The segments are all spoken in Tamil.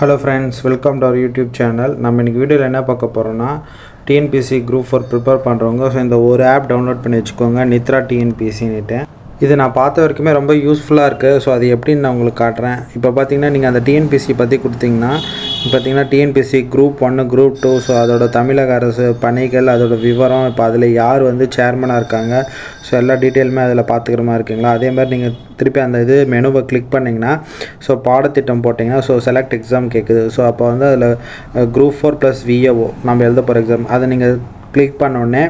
Hello friends, welcome to our YouTube channel. நம்ம இன்னைக்கு வீடியோல என்ன பார்க்க போறோம்னா TNPSC Group 4 ப்ரிப்பேர் பண்றவங்க இந்த ஒரு ஆப் டவுன்லோட் பண்ணி வெச்சுக்கோங்க நித்ரா TNPSC னுட்டு. இது நான் பார்த்த வரைக்குமே ரொம்ப யூஸ்ஃபுல்லா இருக்கு. சோ அது எப்படின்னு நான் உங்களுக்கு காட்றேன். இப்போ பாத்தீங்கன்னா நீங்க அந்த TNPSC பத்தி கொடுத்தீங்கன்னா பாத்தீங்கன்னா TNPSC Group 1 Group 2 சோ அதோட தமிழக அரசு பணிகள் அதோட விவரம் இப்ப அதுல யார் வந்து சேர்மனா இருக்காங்க சோ எல்லா டீடைலுமே அதுல பாத்துக்கிற மாதிரி இருக்குங்களா. அதே மாதிரி நீங்க திருப்பி அந்த இது மெனுவை கிளிக் பண்ணீங்கன்னா சோ பாடத்திட்டம் போடிங்கன்னா சோ செலக்ட் எக்ஸாம் கேக்குது. சோ அப்ப வந்து அதுல Group 4 + VAO நம்ம எழுத போற எக்ஸாம் அதை நீங்க கிளிக் பண்ண உடனே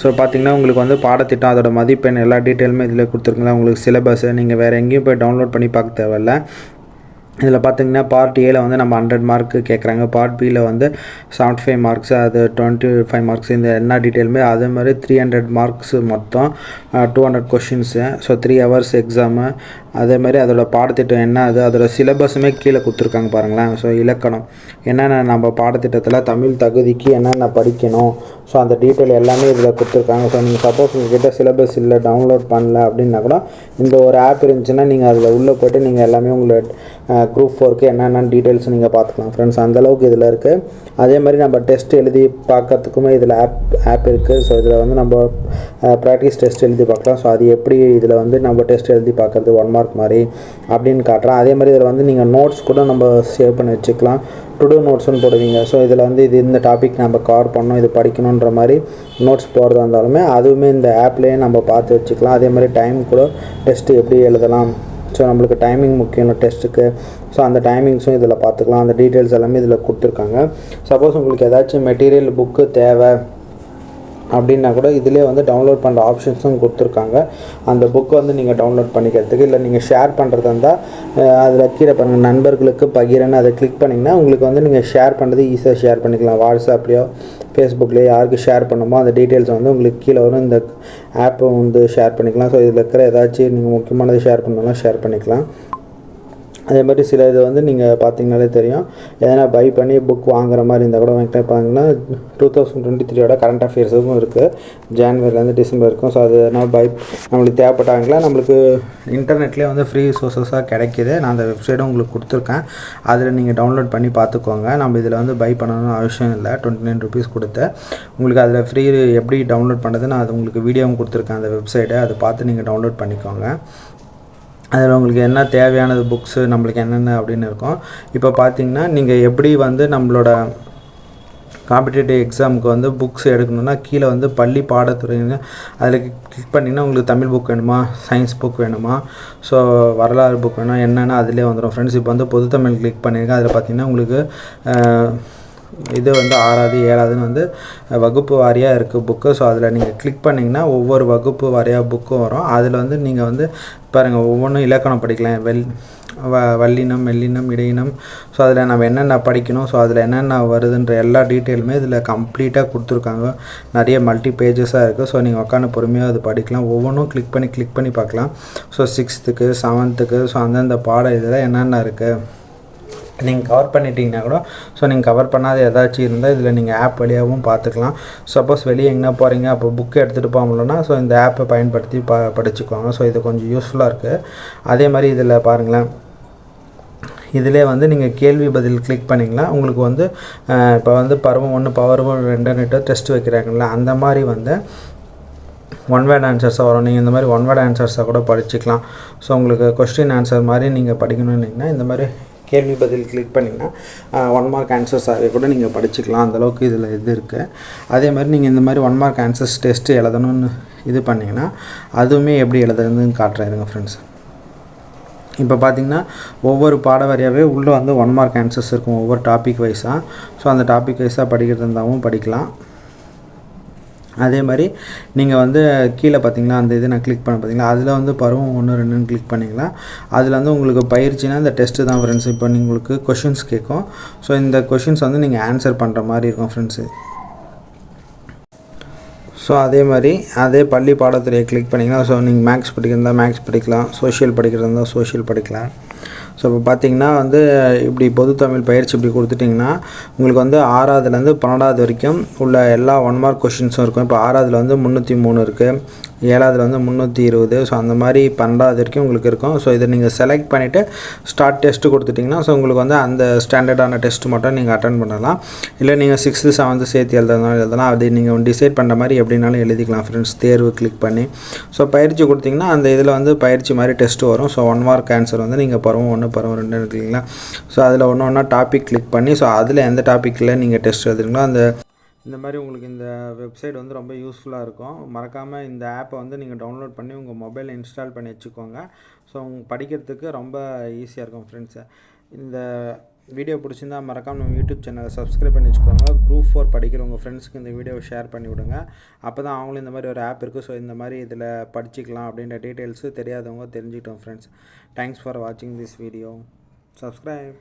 சோ பாத்தீங்கன்னா உங்களுக்கு வந்து பாடத்திட்டம் அதோட மதிப்பெண் எல்லா டீடைலுமே இதுல கொடுத்திருக்காங்க. உங்களுக்கு சிலபஸ் நீங்க வேற எங்கேயும் போய் டவுன்லோட் பண்ணி பார்க்க தேவையில்லை. இதில் பார்த்தீங்கன்னா பார்ட் ஏல வந்து நம்ம 100 மார்க் கேட்குறாங்க. பார்ட் பியில் வந்து 75 மார்க்ஸ் அது 25 மார்க்ஸ் இந்த எல்லா டீட்டெயிலுமே அதே மாதிரி 300 மார்க்ஸ் மொத்தம் 200 கொஷின்ஸு. So 3 hours exam. அதே மாதிரி அதோட பாடத்திட்டம் என்ன அது அதோட சிலபஸுமே கீழே கொடுத்துருக்காங்க பாருங்களேன். ஸோ இலக்கணம் என்னென்ன நம்ம பாடத்திட்டத்தில் தமிழ் தகுதிக்கு என்னென்ன படிக்கணும் ஸோ அந்த டீட்டெயில் எல்லாமே இதில் கொடுத்துருக்காங்க. ஸோ நீங்கள் சப்போஸ் உங்கள்கிட்ட சிலபஸ் இல்லை டவுன்லோட் பண்ணல அப்படின்னா கூட இந்த ஒரு ஆப் இருந்துச்சுன்னா நீங்கள் அதில் உள்ளே போய்ட்டு நீங்கள் எல்லாமே உங்களோட Group 4க்கு என்னென்ன டீட்டெயில்ஸ் நீங்கள் பார்த்துக்கலாம் ஃப்ரெண்ட்ஸ். அந்தளவுக்கு இதில் இருக்குது. அதே மாதிரி நம்ம டெஸ்ட் எழுதி பார்க்கறதுக்குமே இதில் ஆப் இருக்குது. ஸோ இதில் வந்து நம்ம ப்ராக்டிஸ் டெஸ்ட் எழுதி பார்க்கலாம். ஸோ அது எப்படி இதில் வந்து நம்ம டெஸ்ட் எழுதி பார்க்குறது 1 மார்க் மாதிரி அப்படின்னு காட்டுறேன். அதே மாதிரி இதில் வந்து நீங்கள் நோட்ஸ் கூட நம்ம சேவ் பண்ணி வச்சுக்கலாம். டு டூ நோட்ஸ்னு போடுவீங்க. ஸோ இதில் வந்து இது இந்த டாபிக் நம்ம கவர் பண்ணணும் இது படிக்கணுன்ற மாதிரி நோட்ஸ் போகிறதா இருந்தாலுமே அதுவுமே இந்த ஆப்லேயே நம்ம பார்த்து வச்சுக்கலாம். அதே மாதிரி டைம் கூட டெஸ்ட்டு எப்படி எழுதலாம் ஸோ நம்மளுக்கு டைமிங் முக்கியம் டெஸ்ட்டுக்கு. ஸோ அந்த டைமிங்ஸும் இதில் பார்த்துக்கலாம். அந்த டீட்டெயில்ஸ் எல்லாமே இதில் கொடுத்துருக்காங்க. சப்போஸ் உங்களுக்கு ஏதாச்சும் மெட்டீரியல் புக்கு தேவை அப்படின்னா கூட இதிலே வந்து டவுன்லோட் பண்ணுற ஆப்ஷன்ஸும் கொடுத்துருக்காங்க. அந்த புக்கை வந்து நீங்கள் டவுன்லோட் பண்ணிக்கிறதுக்கு இல்லை நீங்கள் ஷேர் பண்ணுறதா இருந்தால் அதில் கீழே பாருங்கள் நண்பர்களுக்கு பகிரன்னு அதை கிளிக் பண்ணிங்கன்னா உங்களுக்கு வந்து நீங்கள் ஷேர் பண்ணுறது ஈஸியாக ஷேர் பண்ணிக்கலாம். வாட்ஸ்அப்லேயோ ஃபேஸ்புக்லேயோ யாருக்கு ஷேர் பண்ணுமோ அந்த டீட்டெயில்ஸ் வந்து உங்களுக்கு கீழே வரும். இந்த ஆப்பை வந்து ஷேர் பண்ணிக்கலாம். ஸோ இதில் இருக்கிற ஏதாச்சும் நீங்கள் முக்கியமானது ஷேர் பண்ணாலும் ஷேர் பண்ணிக்கலாம். அதே மாதிரி சில இது வந்து நீங்கள் பார்த்தீங்கனாலே தெரியும். எதனா பை பண்ணி புக் வாங்குற மாதிரி இருந்தால் கூட வாங்கிட்டு பார்த்தீங்கன்னா 2023 கரண்ட் அஃபேர்ஸுக்கும் இருக்குது. ஜான்வரிலேருந்து டிசம்பர் இருக்கும். ஸோ அது நான் நம்மளுக்கு தேவைப்பட்டாங்களா நம்மளுக்கு இன்டர்நெட்லேயே வந்து ஃப்ரீ சோர்ஸஸாக கிடைக்கிது. நான் அந்த வெப்சைட்டும் உங்களுக்கு கொடுத்துருக்கேன். அதில் நீங்கள் டவுன்லோட் பண்ணி பார்த்துக்கோங்க. நம்ம இதில் வந்து பை பண்ணணும்னு அவசியம் இல்லை. 29 ருபீஸ் கொடுத்து உங்களுக்கு அதில் ஃப்ரீ எப்படி டவுன்லோட் பண்ணுறது நான் அது உங்களுக்கு வீடியோவும் கொடுத்துருக்கேன். அந்த வெப்சைட்டை அதை பார்த்து நீங்கள் டவுன்லோட் பண்ணிக்கோங்க. அதில் உங்களுக்கு என்ன தேவையானது புக்ஸு நம்மளுக்கு என்னென்ன அப்படின்னு இருக்கும். இப்போ பார்த்தீங்கன்னா நீங்கள் எப்படி வந்து நம்மளோட காம்படிட்டிவ் எக்ஸாமுக்கு வந்து புக்ஸ் எடுக்கணும்னா கீழே வந்து பள்ளி பாடத்துறைங்க அதில் கிளிக் பண்ணிங்கன்னா உங்களுக்கு தமிழ் புக் வேணுமா சயின்ஸ் புக் வேணுமா ஸோ வரலாறு புக் வேணும் என்னென்னா அதிலே வந்துடும் ஃப்ரெண்ட்ஸ். இப்போ வந்து பொதுத்தமிழ் கிளிக் பண்ணியிருக்கேன். அதில் பார்த்தீங்கன்னா உங்களுக்கு இது வந்து 6வது 7வதுன்னு வந்து வகுப்பு வாரியாக இருக்குது புக்கு. ஸோ அதில் நீங்கள் கிளிக் பண்ணிங்கன்னா ஒவ்வொரு வகுப்பு வாரியாக புக்கும் வரும். அதில் வந்து நீங்கள் வந்து பாருங்கள் ஒவ்வொன்றும் இலக்கணம் படிக்கலாம். வல்லினம் மெல்லினம் இடையினம் ஸோ அதில் நம்ம என்னென்ன படிக்கணும் ஸோ அதில் என்னென்ன வருதுன்ற எல்லா டீட்டெயிலுமே இதில் கம்ப்ளீட்டாக கொடுத்துருக்காங்க. நிறைய மல்டி பேஜஸாக இருக்குது. ஸோ நீங்கள் உட்காந்து பொறுமையாக அது படிக்கலாம். ஒவ்வொன்றும் கிளிக் பண்ணி பார்க்கலாம். ஸோ 6th 7th ஸோ அந்தந்த பாடம் இதில் என்னென்ன இருக்குது நீங்கள் கவர் பண்ணிட்டீங்கன்னா கூட ஸோ நீங்கள் கவர் பண்ணாத ஏதாச்சும் இருந்தால் இதில் நீங்கள் ஆப் வழியாகவும் பார்த்துக்கலாம். சப்போஸ் வெளியே எங்கே போகிறீங்க அப்போ புக்கு எடுத்துகிட்டு போக முடியலன்னா ஸோ இந்த ஆப்பை பயன்படுத்தி படிச்சுக்கோங்க. ஸோ இது கொஞ்சம் யூஸ்ஃபுல்லாக இருக்குது. அதே மாதிரி இதில் பாருங்களேன் இதிலே வந்து நீங்கள் கேள்வி பதில் கிளிக் பண்ணிங்கன்னா உங்களுக்கு வந்து இப்போ வந்து பருவம் 1 பருவம் 2 டெஸ்ட் வைக்கிறாங்களா அந்த மாதிரி வந்து 1 வேர்ட் ஆன்சர்ஸாக வரும். நீங்கள் இந்த மாதிரி 1 வேர்ட் ஆன்சர்ஸாக கூட படிச்சுக்கலாம். ஸோ உங்களுக்கு கொஸ்டின் ஆன்சர் மாதிரி நீங்கள் படிக்கணும்னிங்கன்னா இந்த மாதிரி கேள்வி பதில் கிளிக் பண்ணிங்கன்னா 1 மார்க் ஆன்சர்ஸாகவே கூட நீங்கள் படிச்சுக்கலாம். அந்தளவுக்கு இதில் இது இருக்குது. அதே மாதிரி நீங்கள் இந்த மாதிரி 1 மார்க் ஆன்சர்ஸ் டெஸ்ட்டு எழுதணும்னு இது பண்ணிங்கன்னா அதுவுமே எப்படி எழுதுறதுன்னு காட்டுறாருங்க ஃப்ரெண்ட்ஸ். இப்போ பார்த்தீங்கன்னா ஒவ்வொரு பாட வரையாகவே உள்ளே வந்து 1 மார்க் ஆன்சர்ஸ் இருக்கும் ஒவ்வொரு டாபிக் வைஸாக. ஸோ அந்த டாபிக் வைஸாக படிக்கிறது இருந்தாலும் படிக்கலாம். அதே மாதிரி நீங்கள் வந்து கீழே பார்த்தீங்கன்னா அந்த இது நான் கிளிக் பண்ண பார்த்தீங்களா அதில் வந்து பருவம் 1 2ன்னு கிளிக் பண்ணிங்களா அதில் வந்து உங்களுக்கு பயிற்சினா இந்த டெஸ்ட்டு தான் ஃப்ரெண்ட்ஸ். இப்போ உங்களுக்கு கொஷின்ஸ் கேட்கும். ஸோ இந்த கொஷின்ஸ் வந்து நீங்கள் ஆன்சர் பண்ணுற மாதிரி இருக்கும் ஃப்ரெண்ட்ஸு. ஸோ அதே மாதிரி அதே பள்ளி பாடத்துறையை கிளிக் பண்ணிங்கன்னா ஸோ நீங்கள் மேக்ஸ் படிக்கிறதா மேக்ஸ் படிக்கலாம். சோஷியல் படிக்கிறதா இருந்தால் சோஷியல் படிக்கலாம். ஸோ இப்போ பார்த்தீங்கன்னா வந்து இப்படி பொதுத்தமிழ் பயிற்சி இப்படி கொடுத்துட்டிங்கன்னா உங்களுக்கு வந்து 6வதுலேருந்து 12வது வரைக்கும் உள்ள எல்லா 1 மார்க் கொஷின்ஸும் இருக்கும். இப்போ 6வதுல வந்து 303 இருக்குது. ஏழாவதுல வந்து 320. ஸோ அந்த மாதிரி 12வது வரைக்கும் உங்களுக்கு இருக்கும். ஸோ இதை நீங்கள் செலக்ட் பண்ணிவிட்டு ஸ்டார்ட் டெஸ்ட்டு கொடுத்துட்டிங்கன்னா ஸோ உங்களுக்கு வந்து அந்த ஸ்டாண்டர்டான டெஸ்ட்டு மட்டும் நீங்கள் அட்டன் பண்ணலாம். இல்லை நீங்கள் 6th 7th சேர்த்து எழுதலாம். அது நீங்கள் டிசைட் பண்ணுற மாதிரி எப்படினாலும் எழுதிக்கலாம் ஃப்ரெண்ட்ஸ். தேர்வு கிளிக் பண்ணி ஸோ பயிற்சி கொடுத்திங்கன்னா அந்த இதில் வந்து பயிற்சி மாதிரி டெஸ்ட்டு வரும். ஸோ 1 மார்க் ஆன்சர் வந்து நீங்கள் பருவம் 1 பருவம் 2 இருக்குங்களா. ஸோ அதில் ஒன்று டாபிக் கிளிக் பண்ணி ஸோ அதில் எந்த டாப்பிக்கில் நீங்கள் டெஸ்ட் எழுதுறீங்களோ இந்த மாதிரி உங்களுக்கு இந்த வெப்சைட் வந்து ரொம்ப யூஸ்ஃபுல்லாக இருக்கும். மறக்காமல் இந்த ஆப்பை வந்து நீங்கள் டவுன்லோட் பண்ணி உங்கள் மொபைலில் இன்ஸ்டால் பண்ணி வச்சுக்கோங்க. ஸோ உங்களுக்கு படிக்கிறதுக்கு ரொம்ப ஈஸியாக இருக்கும் ஃப்ரெண்ட்ஸு. இந்த வீடியோ பிடிச்சிருந்தால் மறக்காமல் நம்ம யூடியூப் சேனலை சப்ஸ்கிரைப் பண்ணி வச்சுக்கோங்க. குரூப் 4 படிக்கிற உங்கள் ஃப்ரெண்ட்ஸுக்கு இந்த வீடியோவை ஷேர் பண்ணி விடுங்க. அப்போ தான் அவங்களும் இந்த மாதிரி ஒரு ஆப் இருக்குது, ஸோ இந்த மாதிரி இதில் படிச்சிக்கலாம் அப்படின்ற டீட்டெயில்ஸு தெரியாதவங்க தெரிஞ்சுக்கிட்டோம் ஃப்ரெண்ட்ஸ். தேங்க்ஸ் ஃபார் வாட்சிங் திஸ் வீடியோ. சப்ஸ்கிரைப்.